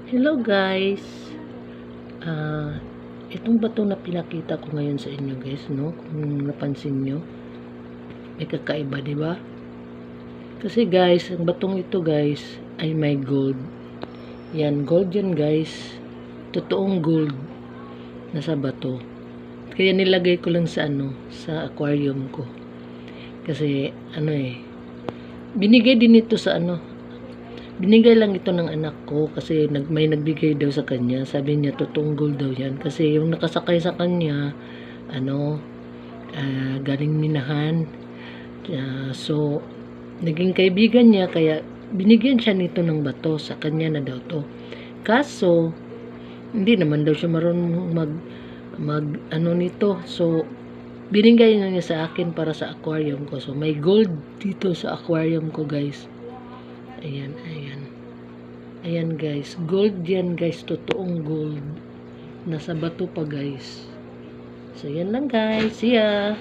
Hello guys. Ah, itong bato na pinakita ko ngayon sa inyo guys, no? Kung napansin nyo, may kakaiba, di ba? Kasi guys, ang batong ito guys ay may gold. Yan, gold yan guys. Totoong gold na sa bato. Kaya nilagay ko lang sa sa aquarium ko. Kasi binigay din ito sa binigay lang ito ng anak ko kasi may nagbigay daw sa kanya. Sabi niya totoong gold daw yan kasi yung nakasakay sa kanya galing minahan. So naging kaibigan niya kaya binigyan siya nito ng bato, sa kanya na daw to. Kaso hindi naman daw siya marunong mag nito. So binigay na niya sa akin para sa aquarium ko. So may gold dito sa aquarium ko guys. Ayan, ayan. Ayan guys, gold yan guys, totoong gold. Nasa bato pa guys. So yan lang guys, see ya!